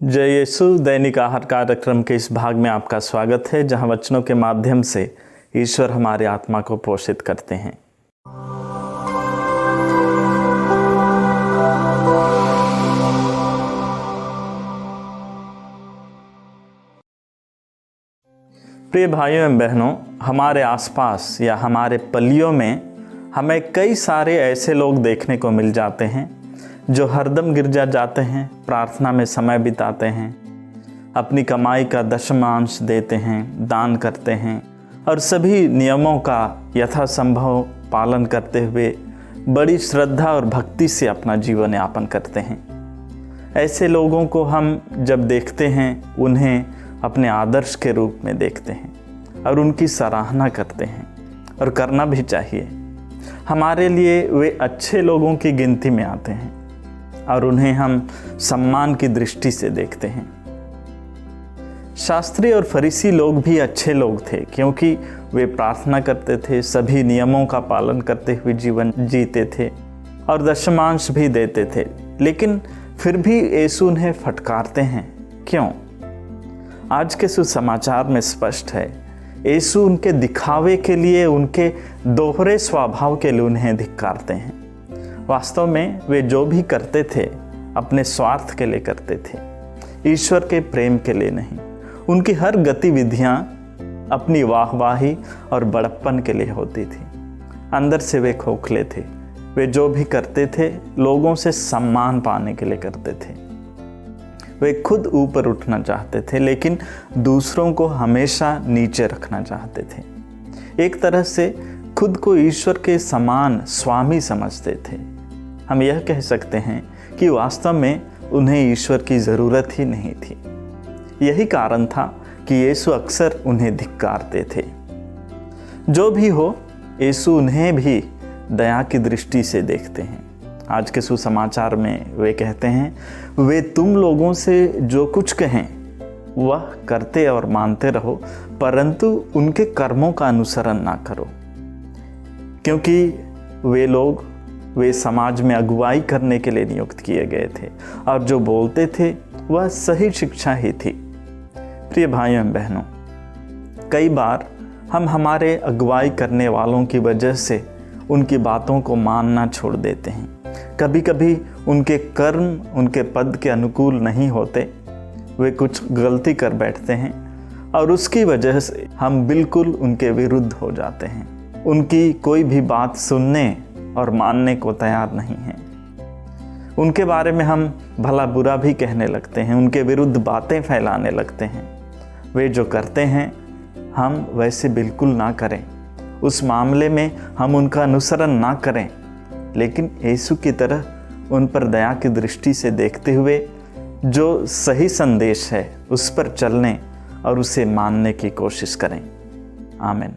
जय यीशु दैनिक आहार कार्यक्रम के इस भाग में आपका स्वागत है, जहां वचनों के माध्यम से ईश्वर हमारे आत्मा को पोषित करते हैं। प्रिय भाइयों एवं बहनों, हमारे आसपास या हमारे पलियों में हमें कई सारे ऐसे लोग देखने को मिल जाते हैं जो हरदम गिरजा जाते हैं, प्रार्थना में समय बिताते हैं, अपनी कमाई का दशमांश देते हैं, दान करते हैं और सभी नियमों का यथासंभव पालन करते हुए बड़ी श्रद्धा और भक्ति से अपना जीवन यापन करते हैं। ऐसे लोगों को हम जब देखते हैं, उन्हें अपने आदर्श के रूप में देखते हैं और उनकी सराहना करते हैं, और करना भी चाहिए। हमारे लिए वे अच्छे लोगों की गिनती में आते हैं और उन्हें हम सम्मान की दृष्टि से देखते हैं। शास्त्री और फरीसी लोग भी अच्छे लोग थे, क्योंकि वे प्रार्थना करते थे, सभी नियमों का पालन करते हुए जीवन जीते थे और दशमांश भी देते थे। लेकिन फिर भी यीशु उन्हें फटकारते हैं। क्यों? आज के सुसमाचार में स्पष्ट है, यीशु उनके दिखावे के लिए, उनके दोहरे स्वभाव के लिए उन्हें धिक्कारते हैं। वास्तव में वे जो भी करते थे अपने स्वार्थ के लिए करते थे, ईश्वर के प्रेम के लिए नहीं। उनकी हर गतिविधियां अपनी वाहवाही और बड़प्पन के लिए होती थी। अंदर से वे खोखले थे। वे जो भी करते थे लोगों से सम्मान पाने के लिए करते थे। वे खुद ऊपर उठना चाहते थे, लेकिन दूसरों को हमेशा नीचे रखना चाहते थे। एक तरह से खुद को ईश्वर के समान स्वामी समझते थे। हम यह कह सकते हैं कि वास्तव में उन्हें ईश्वर की ज़रूरत ही नहीं थी। यही कारण था कि यीशु अक्सर उन्हें धिक्कारते थे। जो भी हो, यीशु उन्हें भी दया की दृष्टि से देखते हैं। आज के सुसमाचार में वे कहते हैं, वे तुम लोगों से जो कुछ कहें वह करते और मानते रहो, परंतु उनके कर्मों का अनुसरण ना करो। क्योंकि वे समाज में अगुवाई करने के लिए नियुक्त किए गए थे, और जो बोलते थे वह सही शिक्षा ही थी। प्रिय भाइयों एवं बहनों, कई बार हम हमारे अगुवाई करने वालों की वजह से उनकी बातों को मानना छोड़ देते हैं। कभी कभी उनके कर्म उनके पद के अनुकूल नहीं होते, वे कुछ गलती कर बैठते हैं और उसकी वजह से हम बिल्कुल उनके विरुद्ध हो जाते हैं। उनकी कोई भी बात सुनने और मानने को तैयार नहीं हैं। उनके बारे में हम भला बुरा भी कहने लगते हैं, उनके विरुद्ध बातें फैलाने लगते हैं। वे जो करते हैं हम वैसे बिल्कुल ना करें, उस मामले में हम उनका अनुसरण ना करें, लेकिन यीशु की तरह उन पर दया की दृष्टि से देखते हुए जो सही संदेश है उस पर चलने और उसे मानने की कोशिश करें। आमीन।